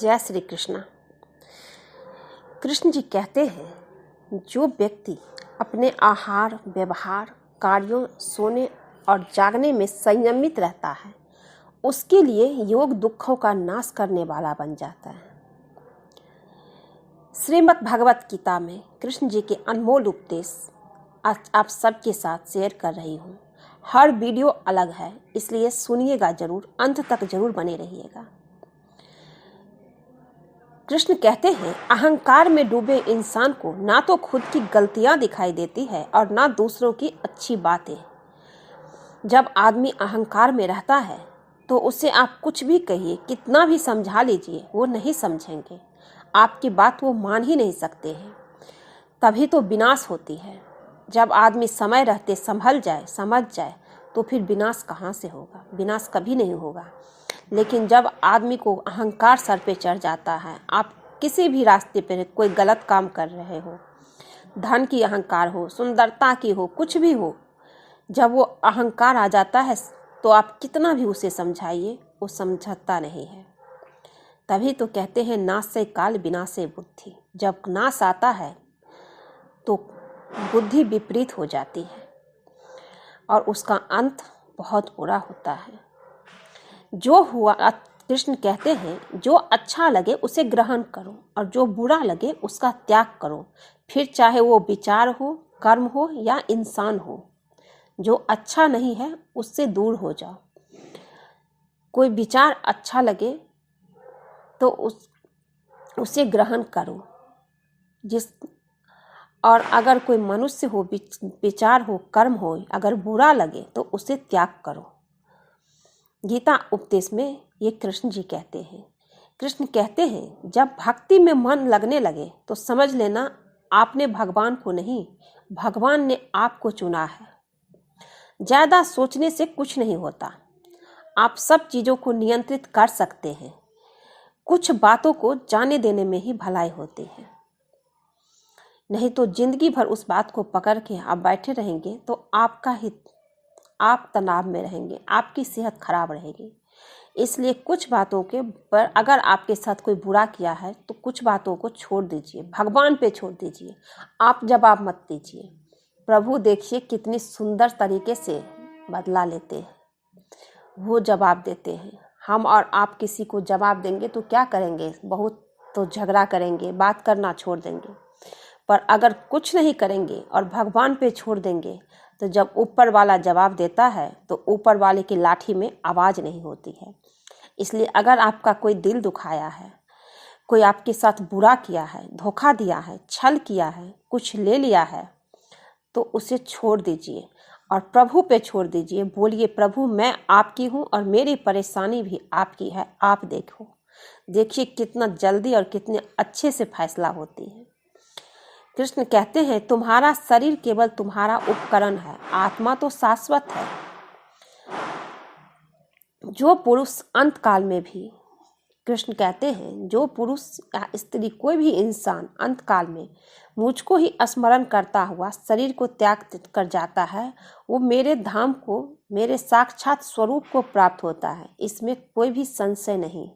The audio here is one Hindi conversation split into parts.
जय श्री कृष्णा। कृष्ण जी कहते हैं, जो व्यक्ति अपने आहार, व्यवहार, कार्यों, सोने और जागने में संयमित रहता है, उसके लिए योग दुखों का नाश करने वाला बन जाता है। श्रीमद् भगवत गीता में कृष्ण जी के अनमोल उपदेश आज आप सबके साथ शेयर कर रही हूँ। हर वीडियो अलग है, इसलिए सुनिएगा जरूर, अंत तक जरूर बने रहिएगा। कृष्ण कहते हैं, अहंकार में डूबे इंसान को ना तो खुद की गलतियां दिखाई देती है और ना दूसरों की अच्छी बातें। जब आदमी अहंकार में रहता है तो उसे आप कुछ भी कहिए, कितना भी समझा लीजिए, वो नहीं समझेंगे। आपकी बात वो मान ही नहीं सकते हैं। तभी तो विनाश होती है। जब आदमी समय रहते संभल जाए, समझ जाए, तो फिर विनाश कहाँ से होगा? विनाश कभी नहीं होगा। लेकिन जब आदमी को अहंकार सर पे चढ़ जाता है, आप किसी भी रास्ते पर कोई गलत काम कर रहे हो, धन की अहंकार हो, सुंदरता की हो, कुछ भी हो, जब वो अहंकार आ जाता है तो आप कितना भी उसे समझाइए, वो समझता नहीं है। तभी तो कहते हैं, नाशे काल विनाशे बुद्धि। जब नाश आता है तो बुद्धि विपरीत हो जाती है और उसका अंत बहुत बुरा होता है। जो हुआ, कृष्ण कहते हैं, जो अच्छा लगे उसे ग्रहण करो और जो बुरा लगे उसका त्याग करो। फिर चाहे वो विचार हो, कर्म हो या इंसान हो, जो अच्छा नहीं है उससे दूर हो जाओ। कोई विचार अच्छा लगे तो उसे ग्रहण करो। और अगर कोई मनुष्य हो, विचार हो, कर्म हो, अगर बुरा लगे तो उसे त्याग करो। गीता उपदेश में ये कृष्ण जी कहते हैं। कृष्ण कहते हैं, जब भक्ति में मन लगने लगे तो समझ लेना आपने भगवान को नहीं, भगवान ने आपको चुना है। ज़्यादा सोचने से कुछ नहीं होता। आप सब चीज़ों को नियंत्रित कर सकते हैं। कुछ बातों को जाने देने में ही भलाई होती है। नहीं तो जिंदगी भर उस बात को पकड़ के आप बैठे रहेंगे तो आप तनाव में रहेंगे, आपकी सेहत खराब रहेगी। इसलिए कुछ बातों के पर अगर आपके साथ कोई बुरा किया है तो कुछ बातों को छोड़ दीजिए, भगवान पे छोड़ दीजिए। आप जवाब मत दीजिए। प्रभु देखिए कितनी सुंदर तरीके से बदला लेते हैं, वो जवाब देते हैं। हम और आप किसी को जवाब देंगे तो क्या करेंगे? बहुत तो झगड़ा करेंगे, बात करना छोड़ देंगे। पर अगर कुछ नहीं करेंगे और भगवान पे छोड़ देंगे तो जब ऊपर वाला जवाब देता है तो ऊपर वाले की लाठी में आवाज़ नहीं होती है। इसलिए अगर आपका कोई दिल दुखाया है, कोई आपके साथ बुरा किया है, धोखा दिया है, छल किया है, कुछ ले लिया है, तो उसे छोड़ दीजिए और प्रभु पे छोड़ दीजिए। बोलिए, प्रभु मैं आपकी हूँ और मेरी परेशानी भी आपकी है, आप देखो। देखिए कितना जल्दी और कितने अच्छे से फैसला होती है। कृष्ण कहते हैं, तुम्हारा शरीर केवल तुम्हारा उपकरण है, आत्मा तो शाश्वत है। जो पुरुष अंत काल में भी, कृष्ण कहते हैं, जो पुरुष या स्त्री, कोई भी इंसान अंत काल में मुझको ही स्मरण करता हुआ शरीर को त्याग कर जाता है, वो मेरे धाम को, मेरे साक्षात स्वरूप को प्राप्त होता है। इसमें कोई भी संशय नहीं।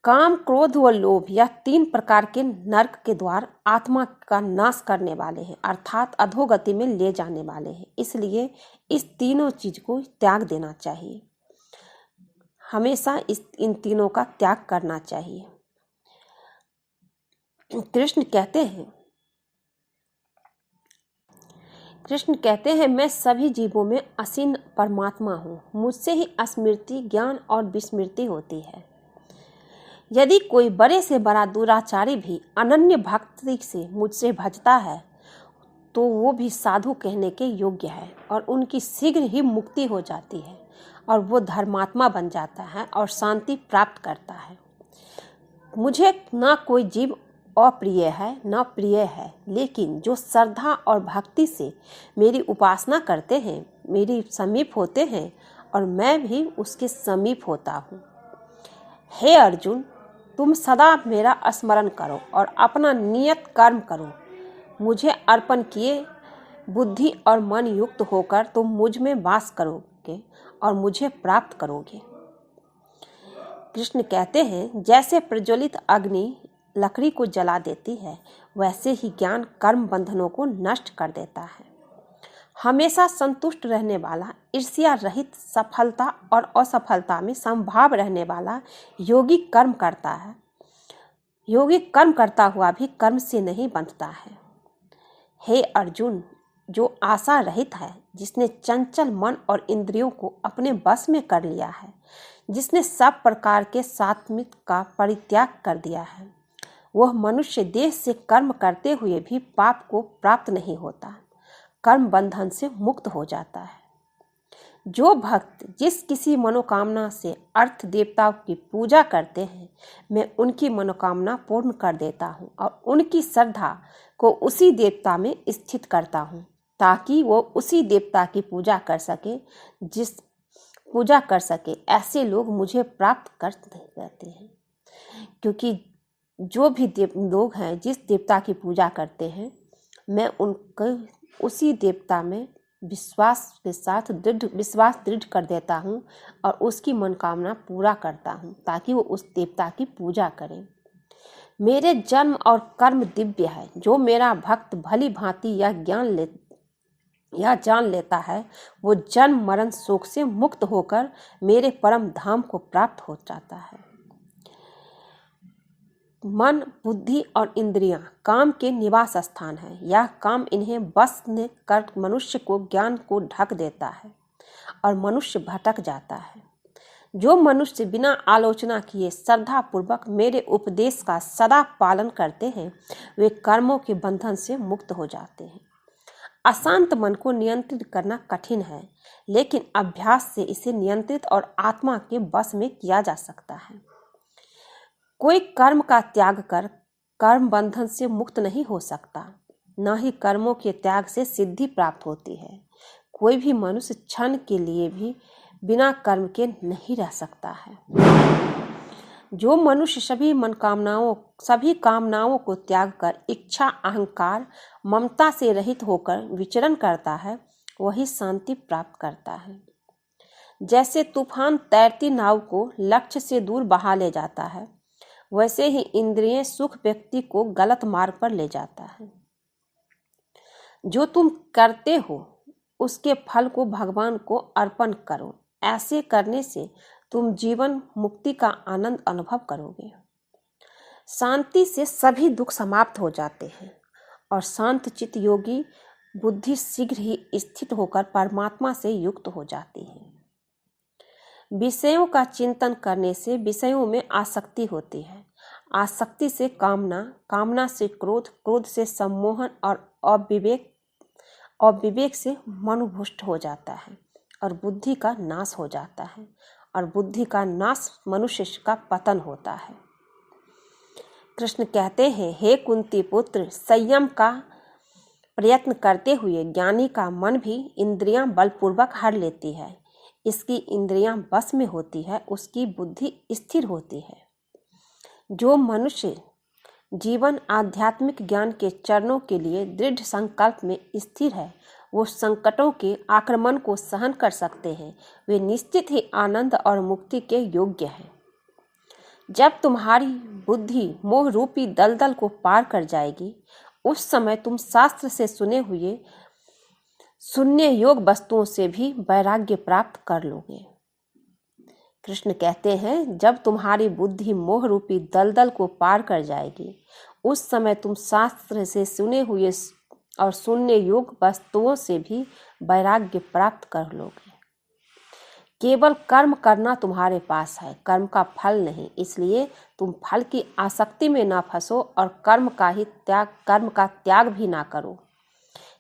काम, क्रोध व लोभ, यह 3 प्रकार के नरक के द्वार आत्मा का नाश करने वाले हैं, अर्थात अधोगति में ले जाने वाले हैं। इसलिए इस तीनों चीज को त्याग देना चाहिए। हमेशा इन तीनों का त्याग करना चाहिए। कृष्ण कहते हैं, मैं सभी जीवों में असीम परमात्मा हूँ। मुझसे ही स्मृति, ज्ञान और विस्मृति होती है। यदि कोई बड़े से बड़ा दुराचारी भी अनन्य भक्ति से मुझसे भजता है तो वो भी साधु कहने के योग्य है और उनकी शीघ्र ही मुक्ति हो जाती है और वो धर्मात्मा बन जाता है और शांति प्राप्त करता है। मुझे ना कोई जीव अप्रिय है ना प्रिय है, लेकिन जो श्रद्धा और भक्ति से मेरी उपासना करते हैं, मेरी समीप होते हैं और मैं भी उसके समीप होता हूँ। हे अर्जुन, तुम सदा मेरा स्मरण करो और अपना नियत कर्म करो। मुझे अर्पण किए बुद्धि और मन युक्त होकर तुम मुझ में वास करोगे और मुझे प्राप्त करोगे। कृष्ण कहते हैं, जैसे प्रज्वलित अग्नि लकड़ी को जला देती है, वैसे ही ज्ञान कर्म बंधनों को नष्ट कर देता है। हमेशा संतुष्ट रहने वाला, ईर्ष्या रहित, सफलता और असफलता में समभाव रहने वाला योगी कर्म करता है। योगी कर्म करता हुआ भी कर्म से नहीं बंधता है। हे अर्जुन, जो आशा रहित है, जिसने चंचल मन और इंद्रियों को अपने बस में कर लिया है, जिसने सब प्रकार के सात्विक का परित्याग कर दिया है, वह मनुष्य देह से कर्म करते हुए भी पाप को प्राप्त नहीं होता, कर्म बंधन से मुक्त हो जाता है। जो भक्त जिस किसी मनोकामना से अर्थ देवताओं की पूजा करते हैं, मैं उनकी मनोकामना पूर्ण कर देता हूँ और उनकी श्रद्धा को उसी देवता में स्थित करता हूँ, ताकि वो उसी देवता की पूजा कर सके। ऐसे लोग मुझे प्राप्त कर देते हैं, क्योंकि जो भी लोग हैं जिस देवता की पूजा करते हैं, मैं उनको उसी देवता में विश्वास दृढ़ कर देता हूँ और उसकी मनोकामना पूरा करता हूँ, ताकि वो उस देवता की पूजा करें। मेरे जन्म और कर्म दिव्य है। जो मेरा भक्त भली भांति यह जान लेता है, वो जन्म मरण शोक से मुक्त होकर मेरे परम धाम को प्राप्त हो जाता है। मन, बुद्धि और इंद्रियां काम के निवास स्थान है। यह काम इन्हें बस में कर मनुष्य को ज्ञान को ढक देता है और मनुष्य भटक जाता है। जो मनुष्य बिना आलोचना किए श्रद्धा पूर्वक मेरे उपदेश का सदा पालन करते हैं, वे कर्मों के बंधन से मुक्त हो जाते हैं। अशांत मन को नियंत्रित करना कठिन है, लेकिन अभ्यास से इसे नियंत्रित और आत्मा के बस में किया जा सकता है। कोई कर्म का त्याग कर कर्म बंधन से मुक्त नहीं हो सकता, न ही कर्मों के त्याग से सिद्धि प्राप्त होती है। कोई भी मनुष्य क्षण के लिए भी बिना कर्म के नहीं रह सकता है। जो मनुष्य सभी कामनाओं को त्याग कर इच्छा, अहंकार, ममता से रहित होकर विचरण करता है, वही शांति प्राप्त करता है। जैसे तूफान तैरती नाव को लक्ष्य से दूर बहा ले जाता है, वैसे ही इंद्रिय सुख व्यक्ति को गलत मार्ग पर ले जाता है। जो तुम करते हो उसके फल को भगवान को अर्पण करो। ऐसे करने से तुम जीवन मुक्ति का आनंद अनुभव करोगे। शांति से सभी दुख समाप्त हो जाते हैं और शांत चित्त योगी बुद्धि शीघ्र ही स्थित होकर परमात्मा से युक्त हो जाती है। विषयों का चिंतन करने से विषयों में आसक्ति होती है। आसक्ति से कामना, कामना से क्रोध, क्रोध से सम्मोहन और अविवेक से मनुभुष्ट हो जाता है और बुद्धि का नाश हो जाता है और बुद्धि का नाश मनुष्य का पतन होता है। कृष्ण कहते हैं, हे कुंती पुत्र, संयम का प्रयत्न करते हुए ज्ञानी का मन भी इंद्रियां बलपूर्वक हर लेती है। इसकी इंद्रियां बस में होती है, उसकी बुद्धि स्थिर होती है। जो मनुष्य जीवन आध्यात्मिक ज्ञान के चरणों के लिए दृढ़ संकल्प में स्थिर है, वो संकटों के आक्रमण को सहन कर सकते हैं। वे निश्चित ही आनंद और मुक्ति के योग्य हैं। जब तुम्हारी बुद्धि मोह रूपी दलदल को पार कर जाएगी, उस समय तुम शास्त्र से सुने हुए शून्य योग वस्तुओं से भी वैराग्य प्राप्त कर लोगे। कृष्ण कहते हैं, जब तुम्हारी बुद्धि मोह रूपी दलदल को पार कर जाएगी, उस समय तुम शास्त्र से सुने हुए और शून्य योग वस्तुओं से भी वैराग्य प्राप्त कर लोगे। केवल कर्म करना तुम्हारे पास है, कर्म का फल नहीं। इसलिए तुम फल की आसक्ति में ना फंसो और कर्म का त्याग भी ना करो।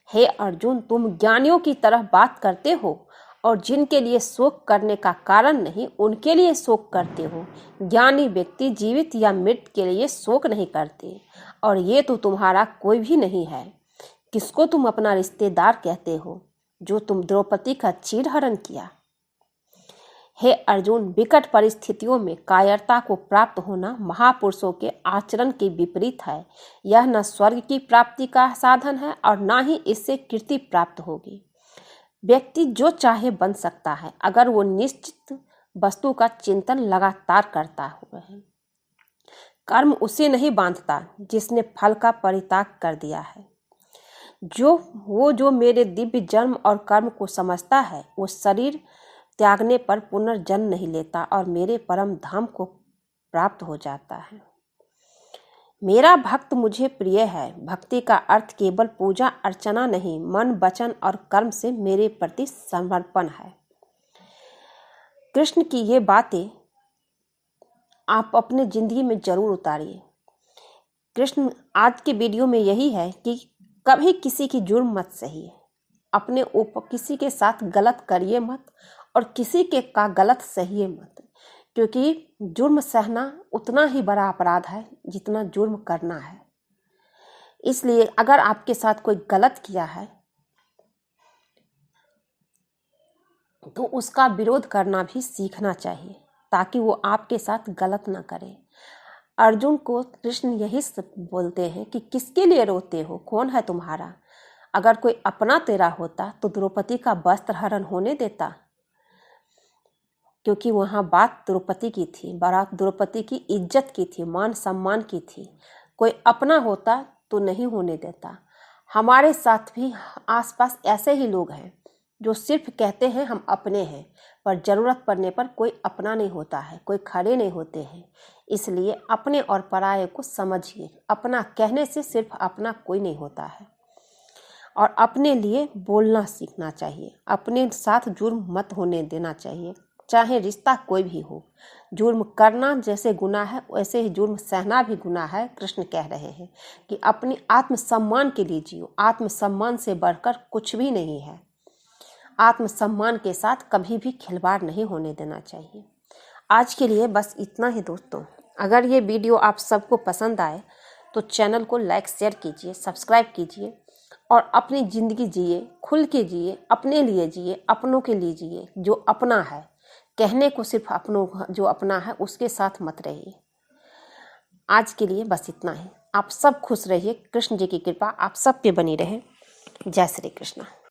हे अर्जुन, तुम ज्ञानियों की तरह बात करते हो और जिनके लिए शोक करने का कारण नहीं, उनके लिए शोक करते हो। ज्ञानी व्यक्ति जीवित या मृत के लिए शोक नहीं करते, और ये तो तुम्हारा कोई भी नहीं है। किसको तुम अपना रिश्तेदार कहते हो, जो तुम द्रौपदी का चीरहरण किया? हे अर्जुन, विकट परिस्थितियों में कायरता को प्राप्त होना महापुरुषों के आचरण के विपरीत है। यह न स्वर्ग की प्राप्ति का साधन है और न ही इससे कीर्ति प्राप्त होगी। व्यक्ति जो चाहे बन सकता है, अगर वो निश्चित वस्तु का चिंतन लगातार करता हुआ है। कर्म उसे नहीं बांधता जिसने फल का परित्याग कर दिया है। जो मेरे दिव्य जन्म और कर्म को समझता है, वो शरीर त्यागने पर पुनर्जन्म नहीं लेता और मेरे परम धाम को प्राप्त हो जाता है। मेरा भक्त मुझे प्रिय है। भक्ति का अर्थ केवल पूजा अर्चना नहीं, मन, वचन और कर्म से मेरे प्रति समर्पण है। कृष्ण की ये बातें आप अपने जिंदगी में जरूर उतारिए। कृष्ण आज के वीडियो में यही है कि कभी किसी की जुर्म मत सहिए, अपने ऊपर किसी के साथ गलत करिए मत और किसी के का गलत सहिए मत, क्योंकि जुर्म सहना उतना ही बड़ा अपराध है जितना जुर्म करना है। इसलिए अगर आपके साथ कोई गलत किया है तो उसका विरोध करना भी सीखना चाहिए ताकि वो आपके साथ गलत ना करे। अर्जुन को कृष्ण यही बोलते हैं कि किसके लिए रोते हो, कौन है तुम्हारा। अगर कोई अपना तेरा होता तो द्रौपदी का वस्त्र हरण होने देता, क्योंकि वहाँ बात द्रौपदी की थी, बारात द्रौपदी की इज्जत की थी, मान सम्मान की थी। कोई अपना होता तो नहीं होने देता। हमारे साथ भी आसपास ऐसे ही लोग हैं जो सिर्फ कहते हैं हम अपने हैं, पर ज़रूरत पड़ने पर कोई अपना नहीं होता है, कोई खड़े नहीं होते हैं। इसलिए अपने और पराये को समझिए। अपना कहने से सिर्फ अपना कोई नहीं होता है और अपने लिए बोलना सीखना चाहिए। अपने साथ जुर्म मत होने देना चाहिए, चाहे रिश्ता कोई भी हो। जुर्म करना जैसे गुनाह है वैसे ही जुर्म सहना भी गुनाह है। कृष्ण कह रहे हैं कि अपनी आत्मसम्मान के लिए जियो। आत्मसम्मान से बढ़कर कुछ भी नहीं है। आत्मसम्मान के साथ कभी भी खिलवाड़ नहीं होने देना चाहिए। आज के लिए बस इतना ही दोस्तों। अगर ये वीडियो आप सबको पसंद आए तो चैनल को लाइक शेयर कीजिए, सब्सक्राइब कीजिए और अपनी ज़िंदगी जिए, खुल के जिए, अपने लिए जिए, अपनों के लिए जिए। जो अपना है, कहने को सिर्फ अपनों, जो अपना है उसके साथ मत रहिए। आज के लिए बस इतना ही। आप सब खुश रहिए। कृष्ण जी की कृपा आप सब पे बनी रहे। जय श्री कृष्ण।